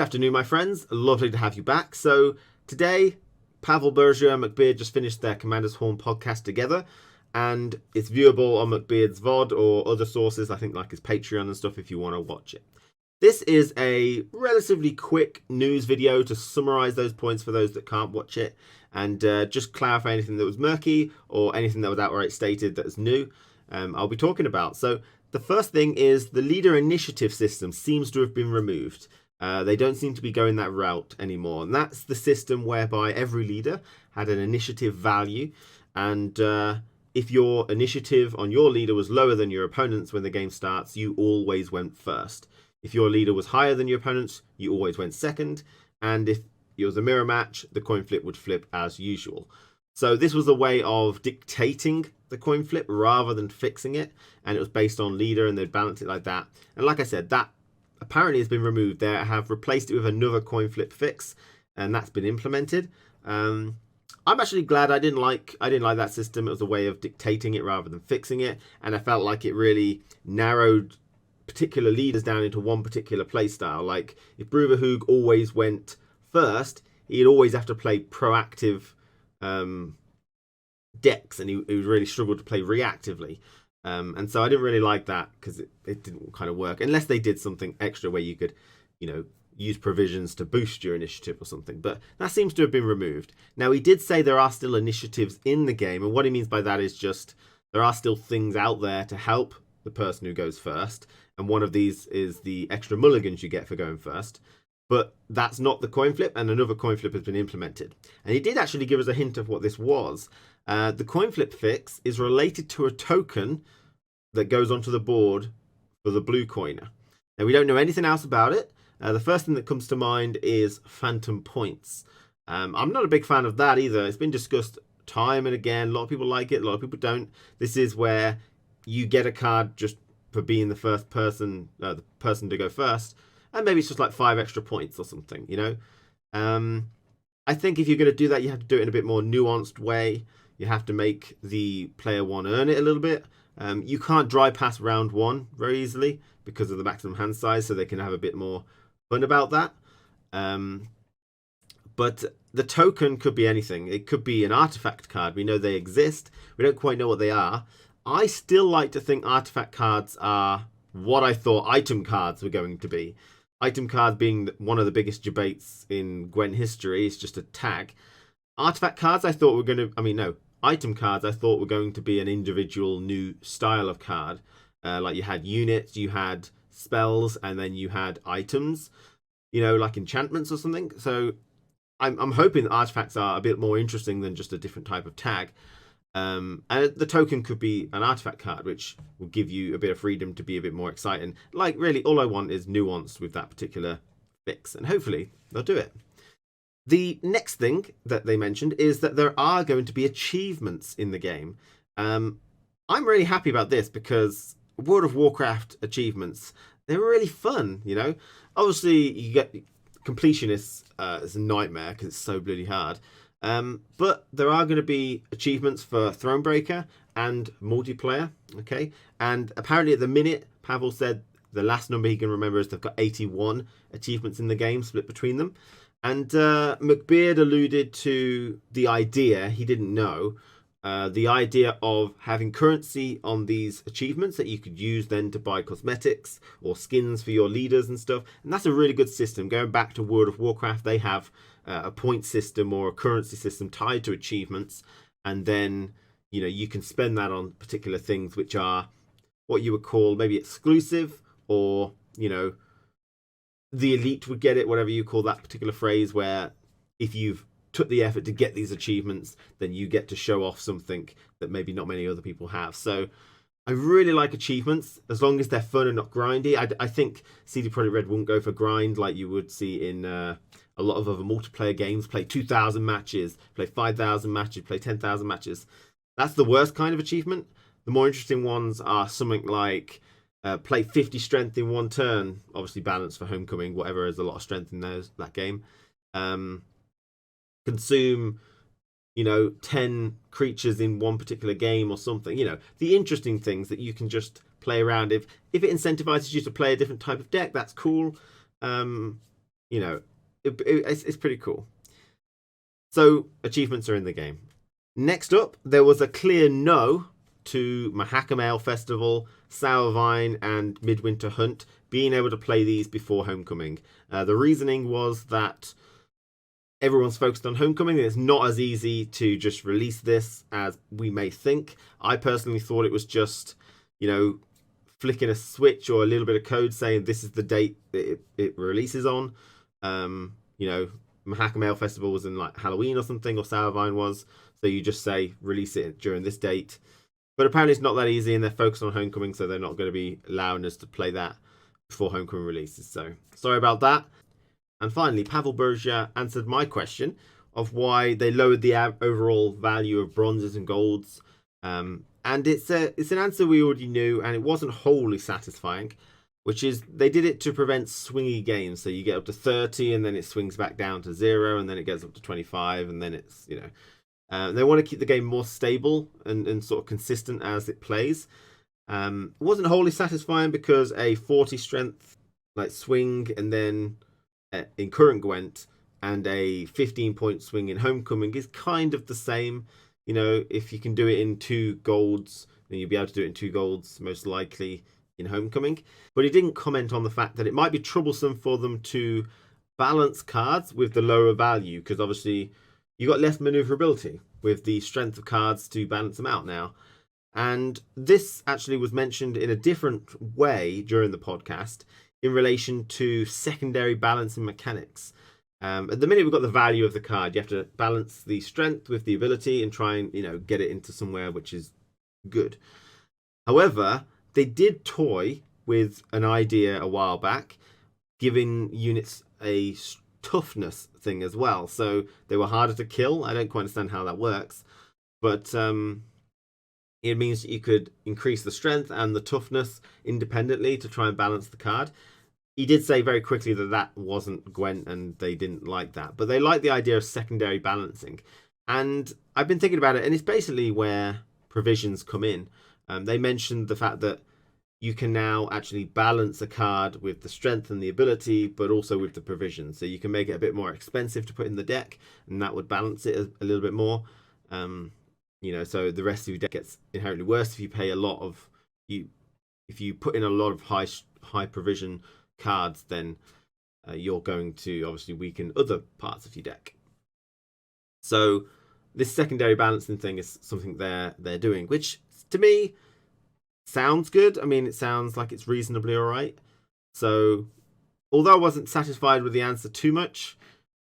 Good afternoon, my friends. Lovely to have you back. So today, Pavel Berger and McBeard just finished their Commander's Horn podcast together, and it's viewable on McBeard's VOD or other sources, I think like his Patreon and stuff if you want to watch it. This is a relatively quick news video to summarize those points for those that can't watch it, and just clarify anything that was murky or anything that was outright stated that is new. I'll be talking about. So the first thing is the leader initiative system seems to have been removed. They don't seem to be going that route anymore. And that's the system whereby every leader had an initiative value. And if your initiative on your leader was lower than your opponent's when the game starts, you always went first. If your leader was higher than your opponent's, you always went second. And if it was a mirror match, the coin flip would flip as usual. So this was a way of dictating the coin flip rather than fixing it. And it was based on leader, and they'd balance it like that. And like I said, that apparently has been removed. They have replaced it with another coin flip fix, and that's been implemented. I'm actually glad. I didn't like that system. It was a way of dictating it rather than fixing it, and I felt like it really narrowed particular leaders down into one particular play style. Like if Bruverhoog always went first, he'd always have to play proactive decks, and he would really struggle to play reactively. And so I didn't really like that because it didn't kind of work unless they did something extra where you could, use provisions to boost your initiative or something. But that seems to have been removed. Now, he did say there are still initiatives in the game, and what he means by that is just there are still things out there to help the person who goes first, and one of these is the extra mulligans you get for going first. But that's not the coin flip, and another coin flip has been implemented. And he did actually give us a hint of what this was. The coin flip fix is related to a token that goes onto the board for the blue coiner. Now, we don't know anything else about it. The first thing that comes to mind is phantom points. I'm not a big fan of that either. It's been discussed time and again. A lot of people like it, a lot of people don't. This is where you get a card just for being the first person, the person to go first, and maybe it's just like 5 extra points or something, I think if you're going to do that, you have to do it in a bit more nuanced way. You have to make the player one earn it a little bit. You can't dry pass round 1 very easily because of the maximum hand size, so they can have a bit more fun about that. But the token could be anything. It could be an artifact card. We know they exist. We don't quite know what they are. I still like to think artifact cards are what I thought item cards were going to be. Item cards being one of the biggest debates in Gwent history. It's just a tag. Artifact cards I thought were going to... Item cards I thought were going to be an individual new style of card. Like you had units, you had spells, and then you had items, like enchantments or something. So I'm hoping that artifacts are a bit more interesting than just a different type of tag. And the token could be an artifact card, which will give you a bit of freedom to be a bit more exciting. Like, really, all I want is nuance with that particular fix, and hopefully they'll do it. The next thing that they mentioned is that there are going to be achievements in the game. I'm really happy about this because World of Warcraft achievements, they're really fun, Obviously, you get completionists, it's a nightmare because it's so bloody hard. But there are going to be achievements for Thronebreaker and multiplayer, okay? And apparently at the minute, Pavel said the last number he can remember is they've got 81 achievements in the game split between them. And McBeard alluded to the idea, he didn't know, the idea of having currency on these achievements that you could use then to buy cosmetics or skins for your leaders and stuff. And that's a really good system. Going back to World of Warcraft, they have a point system or a currency system tied to achievements. And then, you can spend that on particular things which are what you would call maybe exclusive, or, the elite would get it, whatever you call that particular phrase, where if you've took the effort to get these achievements, then you get to show off something that maybe not many other people have. So I really like achievements, as long as they're fun and not grindy. I think CD Projekt Red won't go for grind like you would see in a lot of other multiplayer games. Play 2,000 matches, play 5,000 matches, play 10,000 matches. That's the worst kind of achievement. The more interesting ones are something like play 50 strength in 1 turn, obviously balanced for Homecoming, whatever, has a lot of strength in that game. Consume 10 creatures in one particular game or something. The interesting things that you can just play around. If it incentivizes you to play a different type of deck, that's cool. you know, it's pretty cool. So achievements are in the game. Next up, there was a clear no to Mahakam Festival, Sourvine, and Midwinter Hunt being able to play these before Homecoming. The reasoning was that everyone's focused on Homecoming, and it's not as easy to just release this as we may think. I personally thought it was just, flicking a switch or a little bit of code saying this is the date that it releases on. Mahakam Festival was in like Halloween or something, or Sourvine was. So you just say release it during this date. But apparently it's not that easy, and they're focused on Homecoming, so they're not going to be allowing us to play that before Homecoming releases. So sorry about that. And finally, Pavel Bergia answered my question of why they lowered the overall value of bronzes and golds. And it's an answer we already knew, and it wasn't wholly satisfying, which is they did it to prevent swingy games. So you get up to 30, and then it swings back down to 0, and then it gets up to 25, and then it's, they want to keep the game more stable and sort of consistent as it plays. It wasn't wholly satisfying because a 40 strength like swing and then in current Gwent and a 15-point swing in Homecoming is kind of the same. If you can do it in 2 golds, then you'll be able to do it in 2 golds most likely in Homecoming. But he didn't comment on the fact that it might be troublesome for them to balance cards with the lower value, because obviously you got less maneuverability with the strength of cards to balance them out now. And this actually was mentioned in a different way during the podcast in relation to secondary balancing mechanics. At the minute, we've got the value of the card. You have to balance the strength with the ability and try and, get it into somewhere which is good. However, they did toy with an idea a while back, giving units a toughness thing as well. So they were harder to kill. I don't quite understand how that works, but it means that you could increase the strength and the toughness independently to try and balance the card. He did say very quickly that wasn't Gwent, and they didn't like that, but they like the idea of secondary balancing. And I've been thinking about it, and it's basically where provisions come in. They mentioned the fact that you can now actually balance a card with the strength and the ability, but also with the provision. So you can make it a bit more expensive to put in the deck, and that would balance it a little bit more. So the rest of your deck gets inherently worse if you pay a lot of if you put in a lot of high provision cards, then you're going to obviously weaken other parts of your deck. So this secondary balancing thing is something they're doing, which to me sounds good. I mean, it sounds like it's reasonably all right. So although I wasn't satisfied with the answer too much,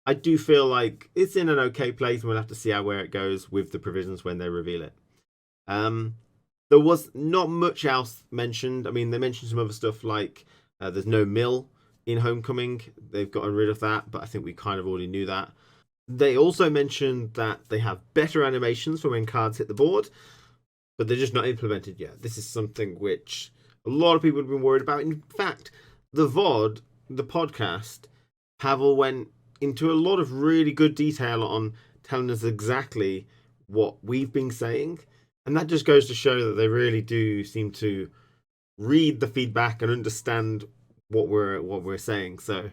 I do feel like it's in an okay place, and we'll have to see where it goes with the provisions when they reveal it. There was not much else mentioned. I mean, they mentioned some other stuff like there's no mill in Homecoming. They've gotten rid of that, but I think we kind of already knew that. They also mentioned that they have better animations for when cards hit the board, but they're just not implemented yet. This is something which a lot of people have been worried about. In fact, the VOD, the podcast, Pavel went into a lot of really good detail on telling us exactly what we've been saying. And that just goes to show that they really do seem to read the feedback and understand what we're saying. So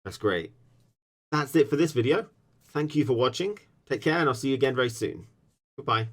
that's great. That's it for this video. Thank you for watching. Take care, and I'll see you again very soon. Goodbye.